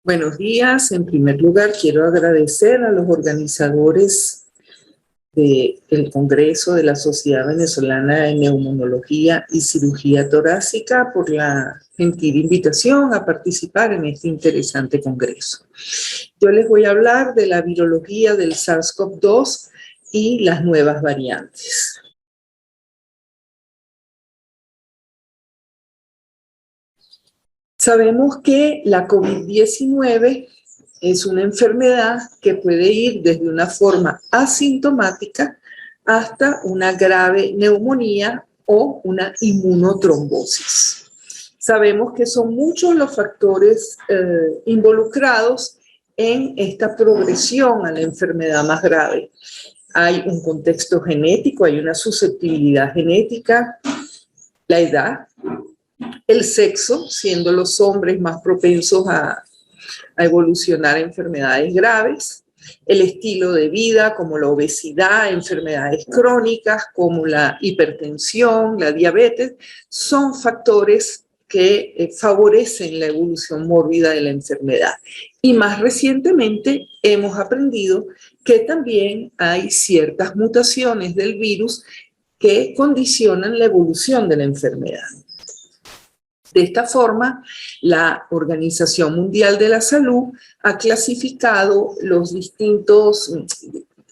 Buenos días. En primer lugar, quiero agradecer a los organizadores del Congreso de la Sociedad Venezolana de Neumonología y Cirugía Torácica por la gentil invitación a participar en este interesante congreso. Yo les voy a hablar de la virología del SARS-CoV-2 y las nuevas variantes. Sabemos que la COVID-19 es una enfermedad que puede ir desde una forma asintomática hasta una grave neumonía o una inmunotrombosis. Sabemos que son muchos los factores involucrados en esta progresión a la enfermedad más grave. Hay un contexto genético, hay una susceptibilidad genética, la edad, el sexo, siendo los hombres más propensos a evolucionar enfermedades graves, el estilo de vida como la obesidad, enfermedades crónicas como la hipertensión, la diabetes, son factores que favorecen la evolución mórbida de la enfermedad. Y más recientemente hemos aprendido que también hay ciertas mutaciones del virus que condicionan la evolución de la enfermedad. De esta forma, la Organización Mundial de la Salud ha clasificado los distintos,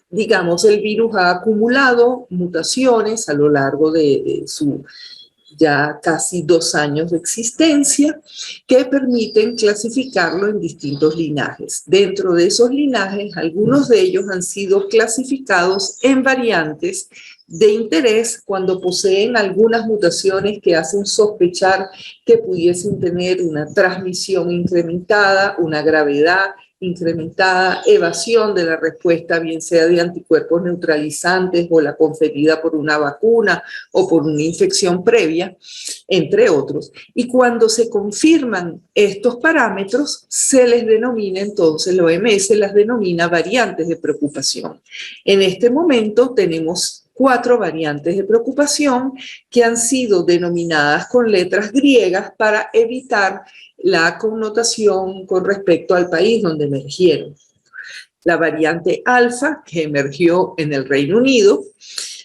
digamos, el virus ha acumulado mutaciones a lo largo de su ya casi 2 años de existencia que permiten clasificarlo en distintos linajes. Dentro de esos linajes, algunos de ellos han sido clasificados en variantes de interés cuando poseen algunas mutaciones que hacen sospechar que pudiesen tener una transmisión incrementada, una gravedad incrementada, evasión de la respuesta, bien sea de anticuerpos neutralizantes o la conferida por una vacuna o por una infección previa, entre otros. Y cuando se confirman estos parámetros, se les denomina entonces, la OMS las denomina variantes de preocupación. En este momento tenemos 4 variantes de preocupación que han sido denominadas con letras griegas para evitar la connotación con respecto al país donde emergieron. La variante alfa, que emergió en el Reino Unido,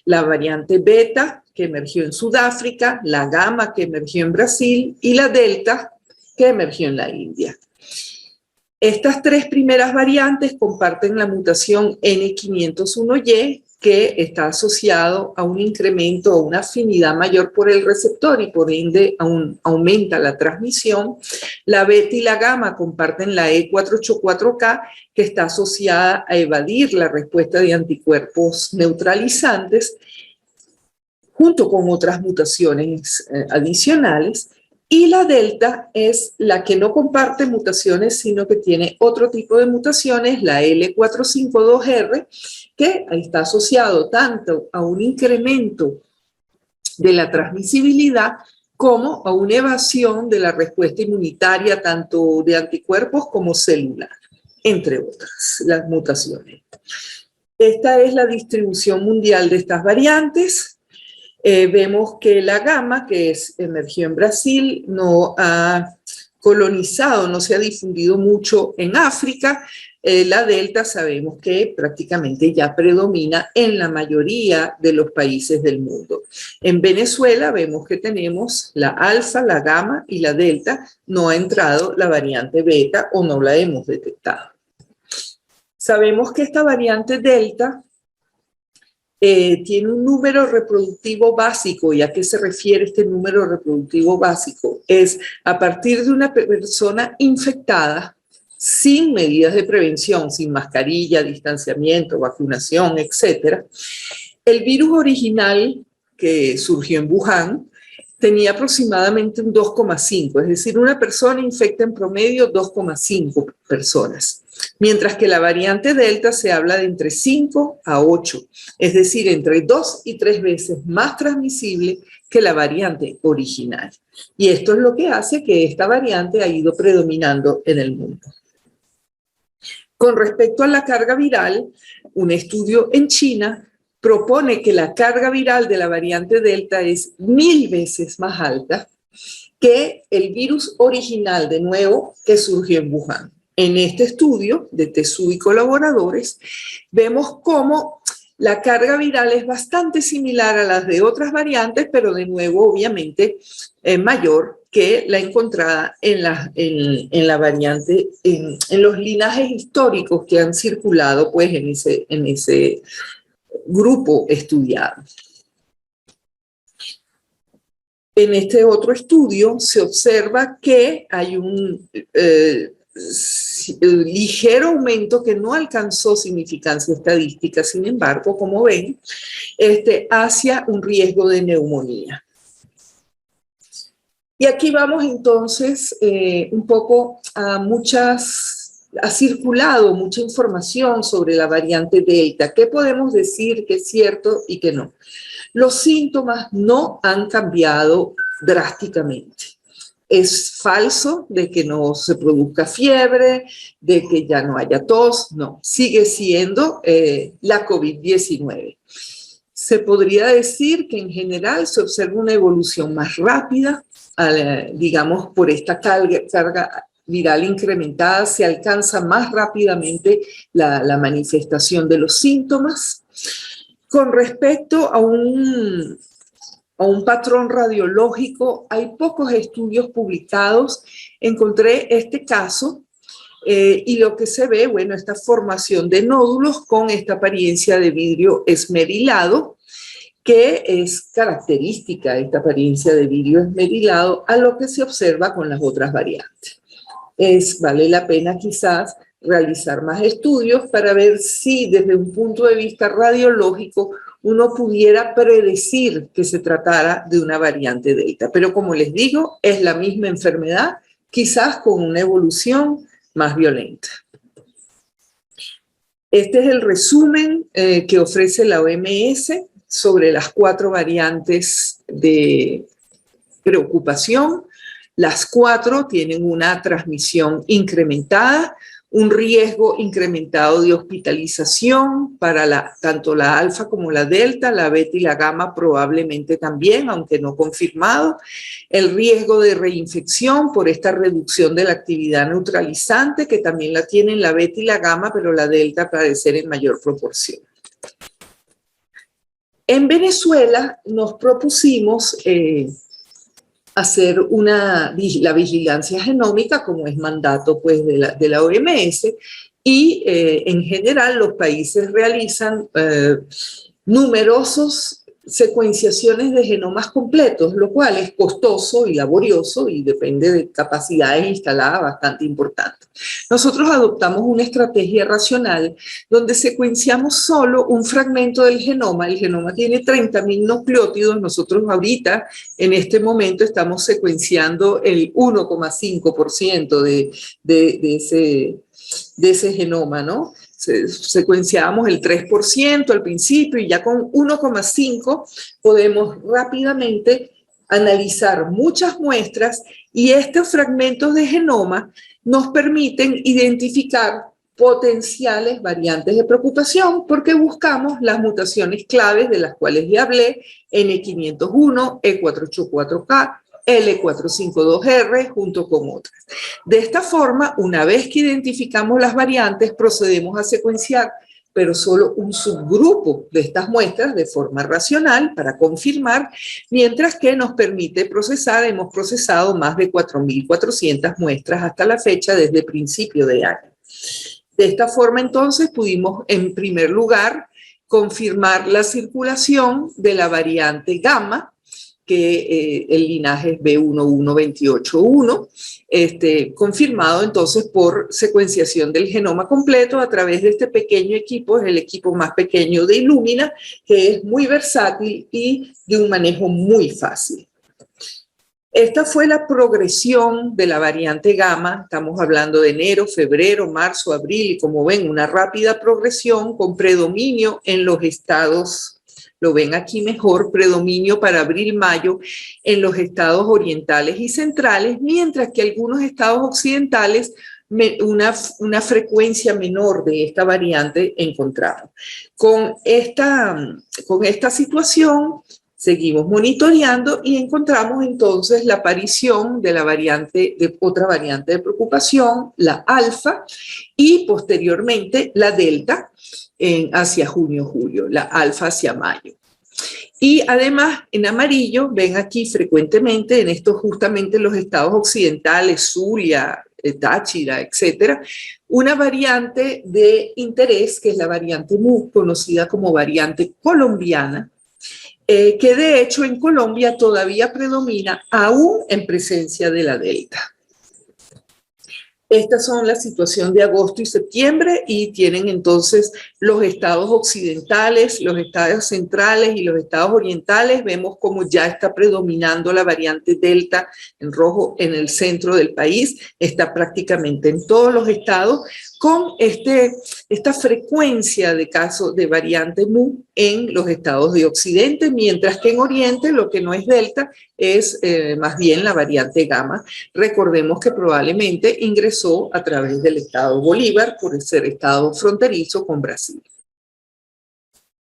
la variante beta, que emergió en Sudáfrica, la gamma, que emergió en Brasil, y la delta, que emergió en la India. Estas 3 primeras variantes comparten la mutación N501Y, que está asociado a un incremento o una afinidad mayor por el receptor y por ende aumenta la transmisión. La beta y la gamma comparten la E484K, que está asociada a evadir la respuesta de anticuerpos neutralizantes, junto con otras mutaciones adicionales. Y la delta es la que no comparte mutaciones, sino que tiene otro tipo de mutaciones, la L452R, que está asociado tanto a un incremento de la transmisibilidad como a una evasión de la respuesta inmunitaria, tanto de anticuerpos como celular, entre otras las mutaciones. Esta es la distribución mundial de estas variantes. Vemos que la gamma, que emergió en Brasil, no ha colonizado, no se ha difundido mucho en África. La delta sabemos que prácticamente ya predomina en la mayoría de los países del mundo. En Venezuela vemos que tenemos la alfa, la gamma y la delta. No ha entrado la variante beta o no la hemos detectado. Sabemos que esta variante delta tiene un número reproductivo básico. ¿Y a qué se refiere este número reproductivo básico? Es a partir de una persona infectada sin medidas de prevención, sin mascarilla, distanciamiento, vacunación, etc. El virus original que surgió en Wuhan tenía aproximadamente un 2,5, es decir, una persona infecta en promedio 2,5 personas. Mientras que la variante Delta se habla de entre 5 a 8, es decir, entre 2 y 3 veces más transmisible que la variante original. Y esto es lo que hace que esta variante ha ido predominando en el mundo. Con respecto a la carga viral, un estudio en China propone que la carga viral de la variante Delta es 1000 veces más alta que el virus original, de nuevo, que surgió en Wuhan. en este estudio de Tesú y colaboradores, vemos cómo la carga viral es bastante similar a las de otras variantes, pero de nuevo, obviamente, mayor que la encontrada en la variante, en los linajes históricos que han circulado pues, en ese grupo estudiado. En este otro estudio se observa que hay un ligero aumento que no alcanzó significancia estadística, sin embargo, como ven, hacia un riesgo de neumonía. Y aquí vamos entonces un poco ha circulado mucha información sobre la variante Delta. ¿Qué podemos decir que es cierto y que no? Los síntomas no han cambiado drásticamente. Es falso de que no se produzca fiebre, de que ya no haya tos, no. Sigue siendo la COVID-19. Se podría decir que en general se observa una evolución más rápida, digamos, por esta carga viral incrementada, se alcanza más rápidamente la manifestación de los síntomas. Con respecto a un patrón radiológico, hay pocos estudios publicados. Encontré este caso y lo que se ve, bueno, esta formación de nódulos con esta apariencia de vidrio esmerilado, que es característica esta apariencia de vidrio esmerilado a lo que se observa con las otras variantes. Vale la pena quizás realizar más estudios para ver si desde un punto de vista radiológico uno pudiera predecir que se tratara de una variante Delta. Pero como les digo, es la misma enfermedad, quizás con una evolución más violenta. Este es el resumen que ofrece la OMS sobre las 4 variantes de preocupación. Las 4 tienen una transmisión incrementada, un riesgo incrementado de hospitalización para tanto la alfa como la delta, la beta y la gamma probablemente también, aunque no confirmado. El riesgo de reinfección por esta reducción de la actividad neutralizante, que también la tienen la beta y la gamma, pero la delta parece ser en mayor proporción. En Venezuela nos propusimos hacer la vigilancia genómica, como es mandato pues, de la OMS, y en general los países realizan numerosos secuenciaciones de genomas completos, lo cual es costoso y laborioso y depende de capacidades instaladas bastante importantes. Nosotros adoptamos una estrategia racional donde secuenciamos solo un fragmento del genoma. El genoma tiene 30.000 nucleótidos. Nosotros ahorita, en este momento, estamos secuenciando el 1,5% de ese genoma, ¿no? Secuenciamos el 3% al principio y ya con 1,5 podemos rápidamente analizar muchas muestras y estos fragmentos de genoma nos permiten identificar potenciales variantes de preocupación porque buscamos las mutaciones claves de las cuales ya hablé, N501, E484K, L452R, junto con otras. De esta forma, una vez que identificamos las variantes, procedemos a secuenciar, pero solo un subgrupo de estas muestras de forma racional para confirmar, mientras que nos permite procesar, hemos procesado más de 4.400 muestras hasta la fecha desde principio de año. De esta forma, entonces, pudimos, en primer lugar, confirmar la circulación de la variante gamma, que el linaje es B11281, confirmado entonces por secuenciación del genoma completo a través de este pequeño equipo, es el equipo más pequeño de Illumina, que es muy versátil y de un manejo muy fácil. Esta fue la progresión de la variante gamma, estamos hablando de enero, febrero, marzo, abril, y como ven, una rápida progresión con predominio en los estados. Lo ven aquí mejor, predominio para abril-mayo en los estados orientales y centrales, mientras que algunos estados occidentales una frecuencia menor de esta variante encontramos. Con esta situación Seguimos monitoreando y encontramos entonces la aparición de otra variante de preocupación, la alfa, y posteriormente la delta hacia junio-julio, la alfa hacia mayo. Y además, en amarillo, ven aquí frecuentemente, en estos justamente los estados occidentales, Zulia, Táchira, etcétera, una variante de interés, que es la variante MU, conocida como variante colombiana, que de hecho en Colombia todavía predomina aún en presencia de la delta. Estas son la situación de agosto y septiembre y tienen entonces los estados occidentales, los estados centrales y los estados orientales. Vemos como ya está predominando la variante Delta en rojo en el centro del país. Está prácticamente en todos los estados con esta frecuencia de casos de variante MU en los estados de Occidente, mientras que en Oriente lo que no es Delta es más bien la variante Gamma. Recordemos que probablemente ingresó a través del estado Bolívar por ser estado fronterizo con Brasil.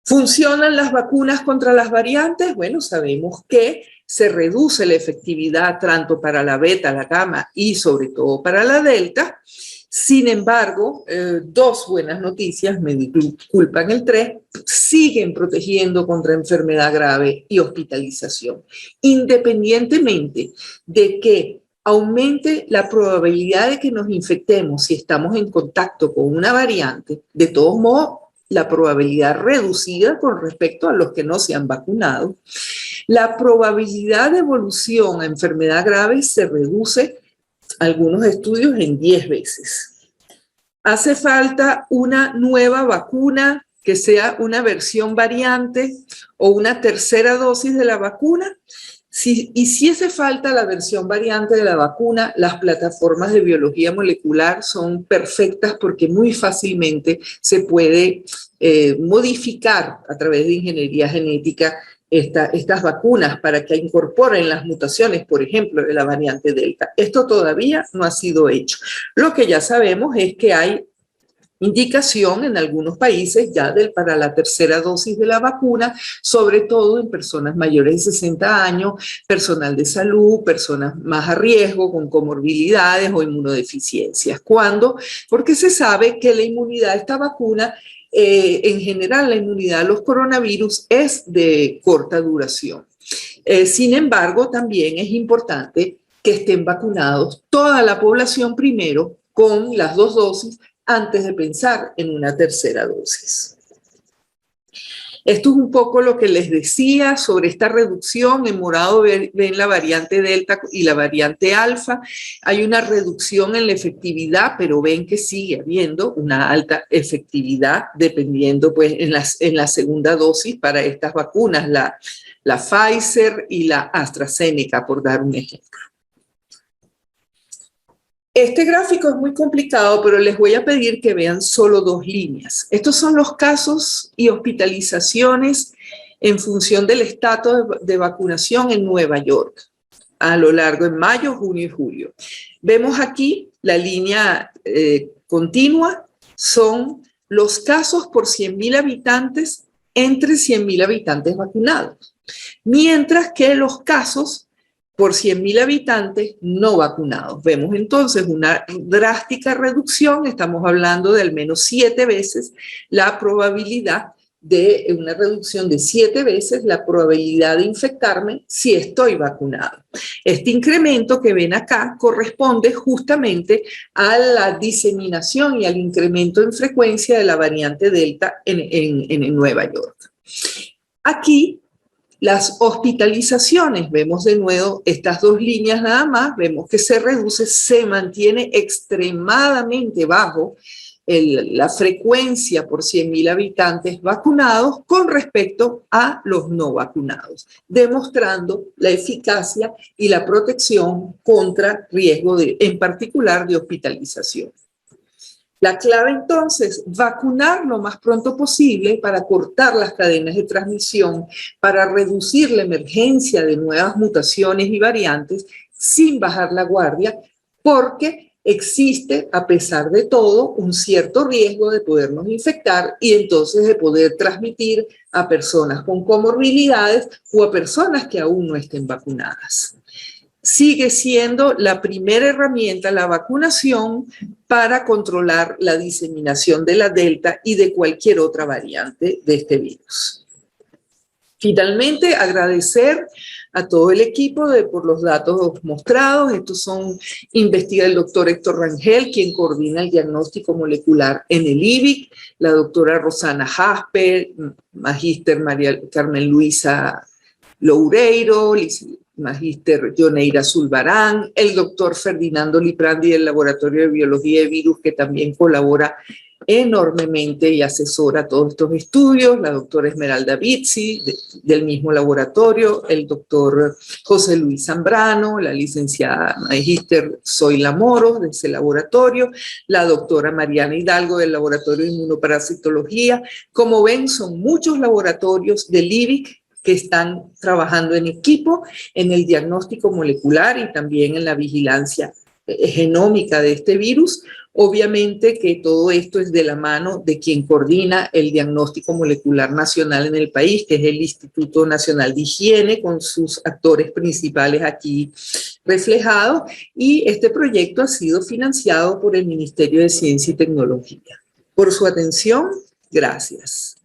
¿Funcionan las vacunas contra las variantes? Bueno, sabemos que se reduce la efectividad tanto para la beta, la gamma y sobre todo para la delta. Sin embargo, dos buenas noticias, me disculpan el 3, siguen protegiendo contra enfermedad grave y hospitalización, independientemente de que aumente la probabilidad de que nos infectemos si estamos en contacto con una variante. De todos modos, la probabilidad reducida con respecto a los que no se han vacunado. La probabilidad de evolución a enfermedad grave se reduce, algunos estudios, en 10 veces. ¿Hace falta una nueva vacuna que sea una versión variante o una tercera dosis de la vacuna? Y si hace falta la versión variante de la vacuna, las plataformas de biología molecular son perfectas porque muy fácilmente se puede modificar a través de ingeniería genética estas vacunas para que incorporen las mutaciones, por ejemplo, de la variante Delta. Esto todavía no ha sido hecho. Lo que ya sabemos es que hay indicación en algunos países ya para la tercera dosis de la vacuna, sobre todo en personas mayores de 60 años, personal de salud, personas más a riesgo con comorbilidades o inmunodeficiencias. ¿Cuándo? Porque se sabe que la inmunidad a esta vacuna, en general la inmunidad a los coronavirus es de corta duración. Sin embargo, también es importante que estén vacunados toda la población primero con las 2 dosis antes de pensar en una tercera dosis. Esto es un poco lo que les decía sobre esta reducción. En morado ven la variante Delta y la variante Alfa. Hay una reducción en la efectividad, pero ven que sigue habiendo una alta efectividad dependiendo pues en la segunda dosis para estas vacunas, la Pfizer y la AstraZeneca, por dar un ejemplo. Este gráfico es muy complicado, pero les voy a pedir que vean solo 2 líneas. Estos son los casos y hospitalizaciones en función del estatus de vacunación en Nueva York, a lo largo de mayo, junio y julio. Vemos aquí la línea continua, son los casos por 100.000 habitantes entre 100.000 habitantes vacunados, mientras que los casos por 100.000 habitantes no vacunados. Vemos entonces una drástica reducción, estamos hablando de al menos 7 veces la probabilidad de una reducción de 7 veces la probabilidad de infectarme si estoy vacunado. Este incremento que ven acá corresponde justamente a la diseminación y al incremento en frecuencia de la variante Delta en Nueva York. Aquí, las hospitalizaciones, vemos de nuevo estas 2 líneas nada más, vemos que se reduce, se mantiene extremadamente bajo la frecuencia por 100.000 habitantes vacunados con respecto a los no vacunados, demostrando la eficacia y la protección contra riesgo en particular de hospitalización. La clave entonces, vacunar lo más pronto posible para cortar las cadenas de transmisión, para reducir la emergencia de nuevas mutaciones y variantes sin bajar la guardia, porque existe, a pesar de todo, un cierto riesgo de podernos infectar y entonces de poder transmitir a personas con comorbilidades o a personas que aún no estén vacunadas. Sigue siendo la primera herramienta, la vacunación, para controlar la diseminación de la Delta y de cualquier otra variante de este virus. Finalmente, agradecer a todo el equipo por los datos mostrados. Estos son, investiga el doctor Héctor Rangel, quien coordina el diagnóstico molecular en el IBIC, la doctora Rosana Jasper, magíster María Carmen Luisa Loureiro, magíster Yoneira Zulbarán, el doctor Ferdinando Liprandi del Laboratorio de Biología de Virus, que también colabora enormemente y asesora todos estos estudios, la doctora Esmeralda Bizzi, del mismo laboratorio, el doctor José Luis Zambrano, la licenciada magíster Zoila Moros de ese laboratorio, la doctora Mariana Hidalgo del Laboratorio de Inmunoparasitología. Como ven, son muchos laboratorios del IBIC que están trabajando en equipo en el diagnóstico molecular y también en la vigilancia genómica de este virus. Obviamente que todo esto es de la mano de quien coordina el diagnóstico molecular nacional en el país, que es el Instituto Nacional de Higiene, con sus actores principales aquí reflejados, y este proyecto ha sido financiado por el Ministerio de Ciencia y Tecnología. Por su atención, gracias.